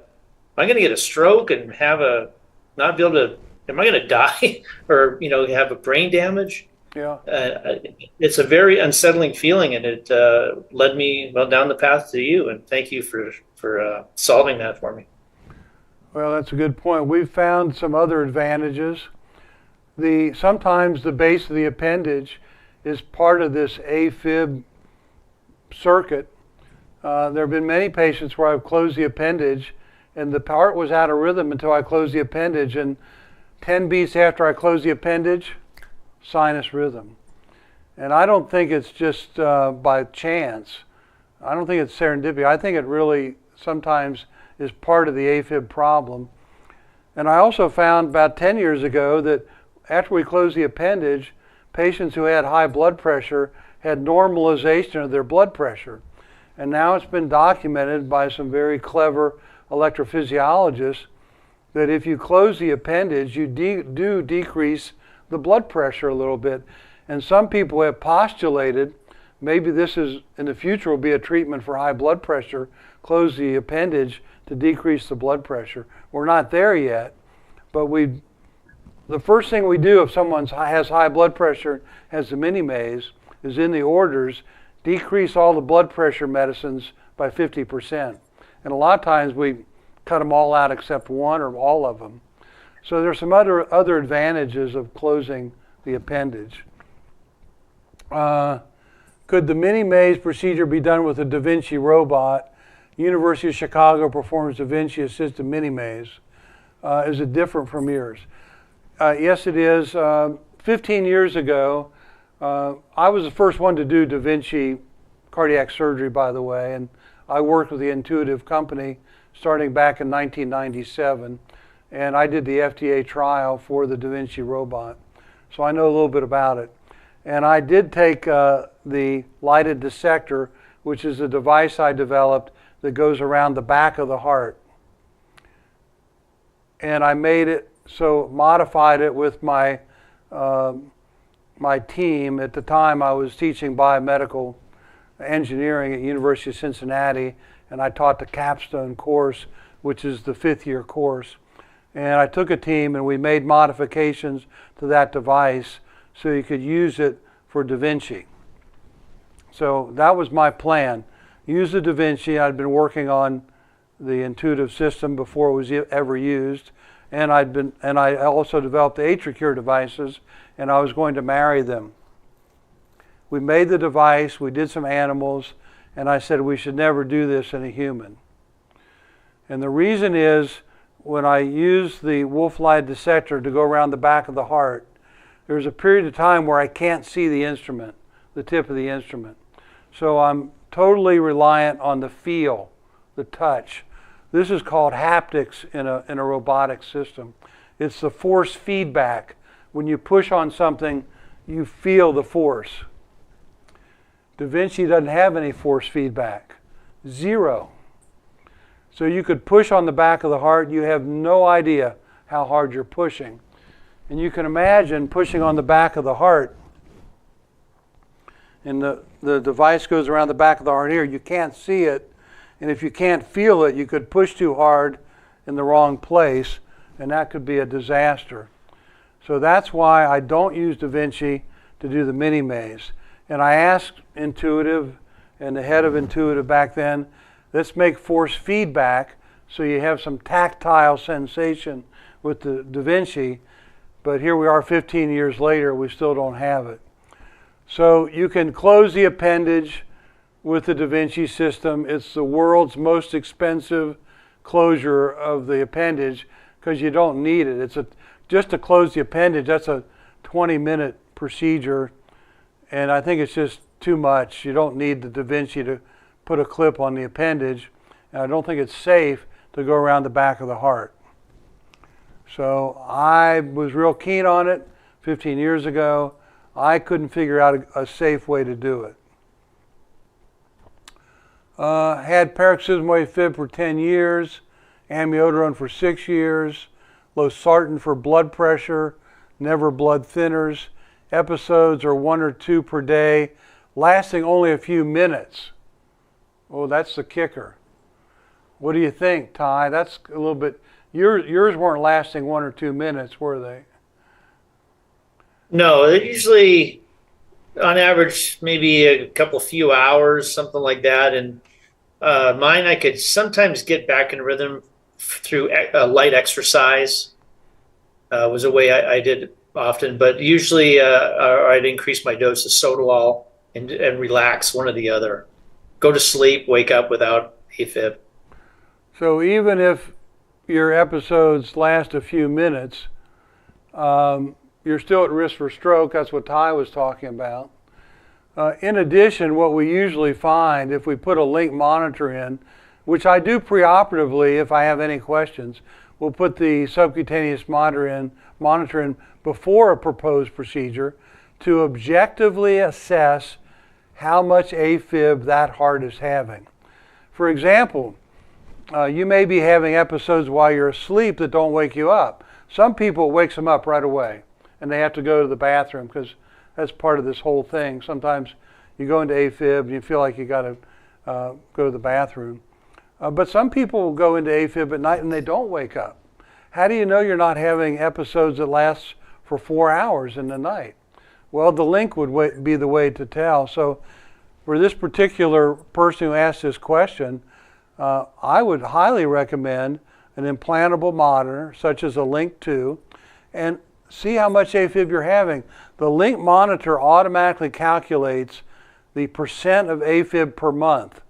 I gonna get a stroke and not be able to? Am I gonna die or have a brain damage? Yeah. It's a very unsettling feeling, and it led me down the path to you. And thank you for solving that for me. Well, that's a good point. We've found some other advantages. Sometimes the base of the appendage is part of this AFib circuit. There have been many patients where I've closed the appendage and the heart was out of rhythm until I closed the appendage, and 10 beats after I closed the appendage, sinus rhythm. And I don't think it's just by chance. I don't think it's serendipity. I think it really sometimes is part of the AFib problem. And I also found about 10 years ago that after we closed the appendage, patients who had high blood pressure had normalization of their blood pressure. And now it's been documented by some very clever electrophysiologists that if you close the appendage, you do decrease the blood pressure a little bit. And some people have postulated maybe this is, in the future, will be a treatment for high blood pressure, close the appendage to decrease the blood pressure. We're not there yet, but the first thing we do if someone has high blood pressure, has the Minimaze, is in the orders, decrease all the blood pressure medicines by 50%. And a lot of times we cut them all out except one or all of them. So there's some other advantages of closing the appendage. Could the Minimaze procedure be done with a Da Vinci robot? University of Chicago performs Da Vinci assisted Minimaze. Is it different from yours? Yes, it is. 15 years ago, I was the first one to do Da Vinci cardiac surgery, by the way, and I worked with the Intuitive company starting back in 1997, and I did the FDA trial for the Da Vinci robot. So I know a little bit about it. And I did take the lighted dissector, which is a device I developed that goes around the back of the heart. And I made it, modified it with my team. At the time, I was teaching biomedical engineering at University of Cincinnati, and I taught the capstone course, which is the 5th-year course. And I took a team and we made modifications to that device so you could use it for Da Vinci. So that was my plan. Use the Da Vinci. I'd been working on the Intuitive system before it was ever used. And I also developed the AtriCure devices, and I was going to marry them. We made the device, we did some animals, and I said we should never do this in a human. And the reason is, when I used the wolf light dissector to go around the back of the heart, there's a period of time where I can't see the instrument, the tip of the instrument. So I'm totally reliant on the feel, the touch. This is called haptics in a robotic system. It's the force feedback. When you push on something, you feel the force. Da Vinci doesn't have any force feedback, 0. So you could push on the back of the heart, you have no idea how hard you're pushing. And you can imagine pushing on the back of the heart, and the device goes around the back of the heart here. You can't see it, and if you can't feel it, you could push too hard in the wrong place, and that could be a disaster. So that's why I don't use Da Vinci to do the Minimaze. And I asked Intuitive and the head of Intuitive back then, let's make force feedback so you have some tactile sensation with the Da Vinci. But here we are 15 years later, we still don't have it. So you can close the appendage with the Da Vinci system. It's the world's most expensive closure of the appendage because you don't need it. Just to close the appendage, that's a 20-minute procedure, and I think it's just too much. You don't need the Da Vinci to put a clip on the appendage, and I don't think it's safe to go around the back of the heart. So I was real keen on it 15 years ago. I couldn't figure out a safe way to do it. Had paroxysmal AFib for 10 years, amiodarone for 6 years, losartan for blood pressure, never blood thinners. Episodes are 1 or 2 per day, lasting only a few minutes. Oh, that's the kicker. What do you think, Ty? That's a little bit... Yours weren't lasting 1 or 2 minutes, were they? No, they're usually on average maybe a few hours, something like that. And mine, I could sometimes get back in rhythm through light exercise. Was a way I did often, but usually I'd increase my dose of Sodalol and relax, one or the other. Go to sleep, wake up without AFib. So even if your episodes last a few minutes, you're still at risk for stroke. That's what Ty was talking about. In addition, what we usually find if we put a link monitor in, which I do preoperatively if I have any questions, we'll put the subcutaneous monitor in before a proposed procedure to objectively assess how much AFib that heart is having. For example, you may be having episodes while you're asleep that don't wake you up. Some people it wakes them up right away and they have to go to the bathroom because that's part of this whole thing. Sometimes you go into AFib and you feel like you got to go to the bathroom. But some people go into AFib at night and they don't wake up. How do you know you're not having episodes that last for 4 hours in the night? Well, the link would be the way to tell. So for this particular person who asked this question, I would highly recommend an implantable monitor, such as a Link 2, and see how much AFib you're having. The Link monitor automatically calculates the percent of AFib per month.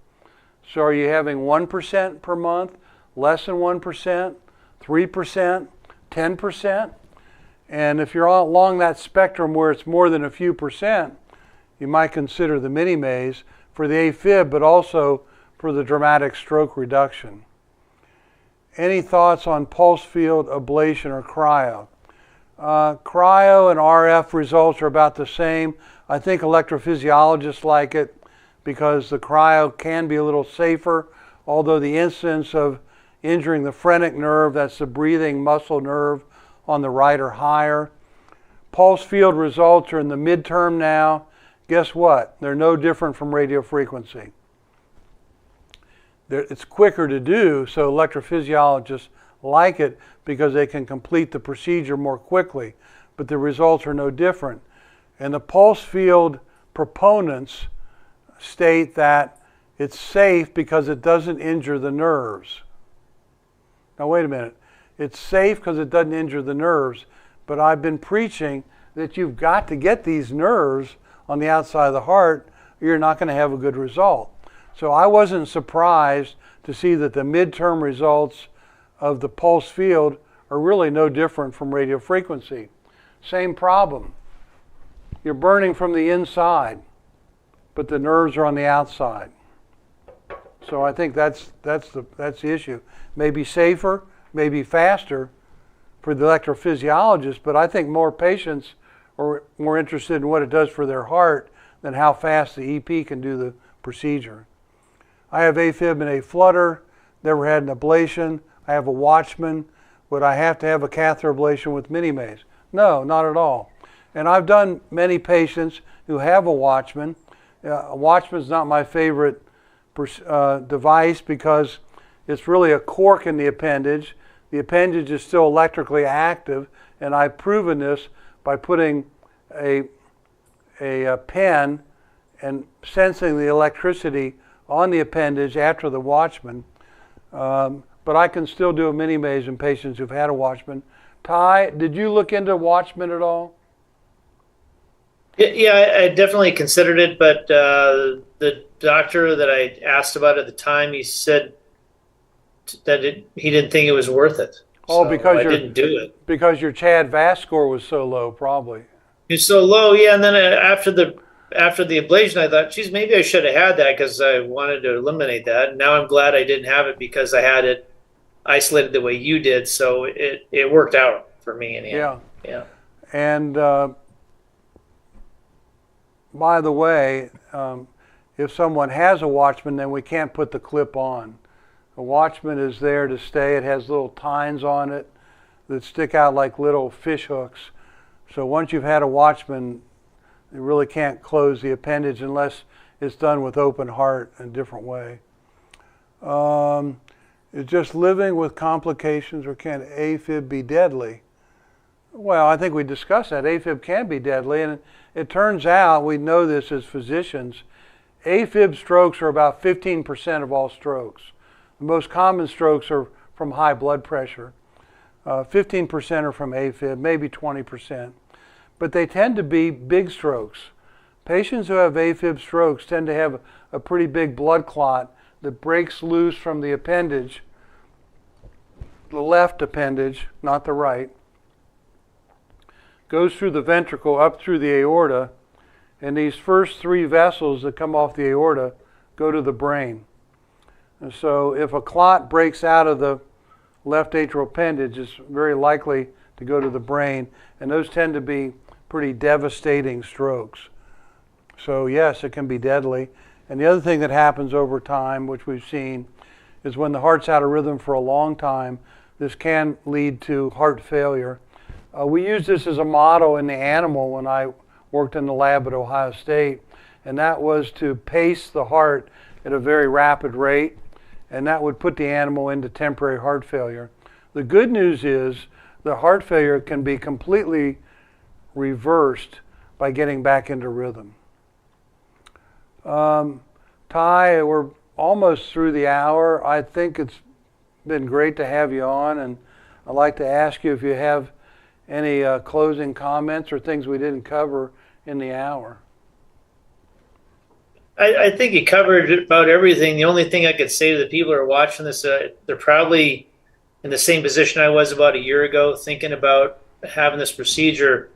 So are you having 1% per month, less than 1%, 3%, 10%? And if you're along that spectrum where it's more than a few percent, you might consider the Minimaze for the AFib, but also for the dramatic stroke reduction. Any thoughts on pulse field ablation or cryo? Cryo and RF results are about the same. I think electrophysiologists like it because the cryo can be a little safer, although the incidence of injuring the phrenic nerve, that's the breathing muscle nerve on the right, are higher. Pulse field results are in the midterm now. Guess what? They're no different from radiofrequency. It's quicker to do, so electrophysiologists like it because they can complete the procedure more quickly, but the results are no different. And the pulse field proponents state that it's safe because it doesn't injure the nerves. Now wait a minute. It's safe because it doesn't injure the nerves, but I've been preaching that you've got to get these nerves on the outside of the heart or you're not going to have a good result. So I wasn't surprised to see that the midterm results of the pulse field are really no different from radiofrequency. Same problem. You're burning from the inside, but the nerves are on the outside. So I think that's the issue. Maybe safer, maybe faster for the electrophysiologist, but I think more patients are more interested in what it does for their heart than how fast the EP can do the procedure. I have AFib and a flutter, never had an ablation. I have a Watchman. Would I have to have a catheter ablation with Minimaze? No, not at all. And I've done many patients who have a Watchman. A Watchman's not my favorite device because it's really a cork in the appendage. The appendage is still electrically active, and I've proven this by putting a pen and sensing the electricity on the appendage after the Watchman. But I can still do a Minimaze in patients who've had a Watchman. Ty, did you look into Watchman at all? Yeah, I definitely considered it, but the doctor that I asked about at the time, he said that he didn't think it was worth it. Oh, so because I didn't do it. Because your CHAD VAS score was so low, probably. It's so low, yeah. And then after the ablation, I thought, geez, maybe I should have had that because I wanted to eliminate that. And now I'm glad I didn't have it because I had it isolated the way you did. So it worked out for me in the end. Yeah. And by the way, if someone has a Watchman, then we can't put the clip on. A Watchman is there to stay. It has little tines on it that stick out like little fish hooks. So once you've had a Watchman, you really can't close the appendage unless it's done with open heart in a different way. Is just living with complications or can AFib be deadly? Well, I think we discussed that. AFib can be deadly, and it turns out, we know this as physicians, AFib strokes are about 15% of all strokes. The most common strokes are from high blood pressure. 15% are from AFib, maybe 20%. But they tend to be big strokes. Patients who have AFib strokes tend to have a pretty big blood clot that breaks loose from the appendage, the left appendage, not the right, goes through the ventricle up through the aorta, and these first three vessels that come off the aorta go to the brain. And so if a clot breaks out of the left atrial appendage, it's very likely to go to the brain, and those tend to be pretty devastating strokes. So yes, it can be deadly. And the other thing that happens over time, which we've seen, is when the heart's out of rhythm for a long time, this can lead to heart failure. We used this as a model in the animal when I worked in the lab at Ohio State, and that was to pace the heart at a very rapid rate, and that would put the animal into temporary heart failure. The good news is the heart failure can be completely reversed by getting back into rhythm. Ty, we're almost through the hour. I think it's been great to have you on, and I'd like to ask you if you have any closing comments or things we didn't cover in the hour. I think you covered about everything. The only thing I could say to the people who are watching this, they're probably in the same position I was about a year ago, thinking about having this procedure.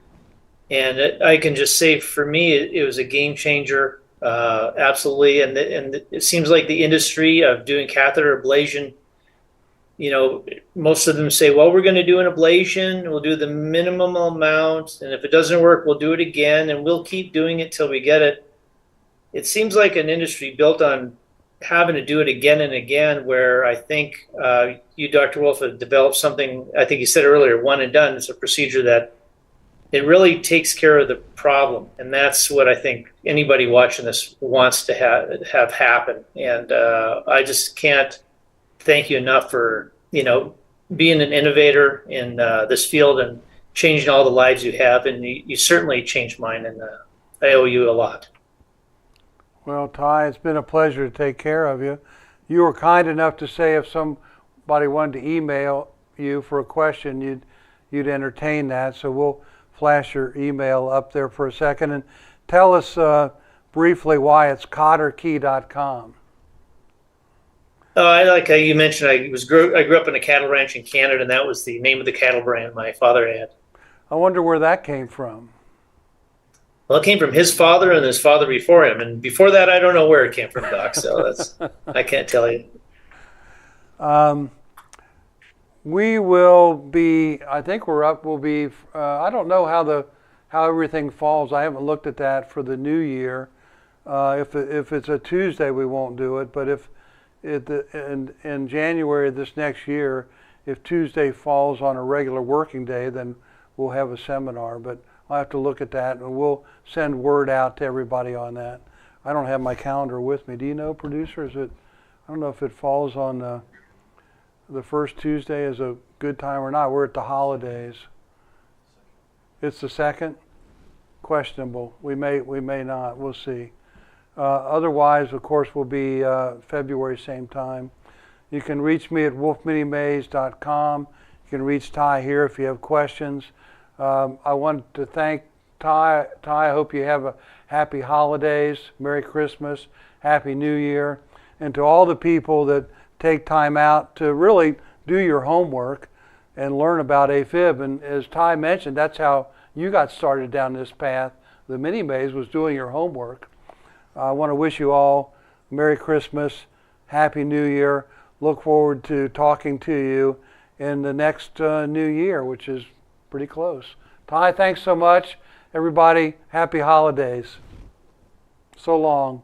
And I can just say, for me, it was a game changer, absolutely. And it seems like the industry of doing catheter ablation, you know, most of them say, well, we're going to do an ablation, we'll do the minimum amount, and if it doesn't work, we'll do it again, and we'll keep doing it till we get it. It seems like an industry built on having to do it again and again, where I think you, Dr. Wolf, have developed something, I think you said earlier, one and done. It's a procedure that it really takes care of the problem, and that's what I think anybody watching this wants to have happen. And I just can't thank you enough for, you know, being an innovator in this field and changing all the lives you have, and you certainly changed mine, and I owe you a lot. Well, Ty, it's been a pleasure to take care of you. You were kind enough to say if somebody wanted to email you for a question, you'd entertain that. So we'll flash your email up there for a second, and tell us briefly why it's cotterkey.com. I like how you mentioned I grew up in a cattle ranch in Canada, and that was the name of the cattle brand my father had. I wonder where that came from. Well, it came from his father and his father before him, and before that, I don't know where it came from, Doc. So I can't tell you. We will be. I think we're up. We'll be. I don't know how everything falls. I haven't looked at that for the new year. If it's a Tuesday, we won't do it. But if in January of this next year, if Tuesday falls on a regular working day, then we'll have a seminar. But I'll have to look at that, and we'll send word out to everybody on that. I don't have my calendar with me. Do you know, producer? I don't know if it falls on the first Tuesday is a good time or not. We're at the holidays. It's the second? Questionable. We may not. We'll see. Otherwise, of course, will be February, same time. You can reach me at wolfminimaze.com. You can reach Ty here if you have questions. I want to thank Ty. Ty, I hope you have a happy holidays, Merry Christmas, Happy New Year. And to all the people that take time out to really do your homework and learn about AFib. And as Ty mentioned, that's how you got started down this path. The Minimaze was doing your homework. I want to wish you all Merry Christmas, Happy New Year. Look forward to talking to you in the next new year, which is pretty close. Ty, thanks so much. Everybody, happy holidays. So long.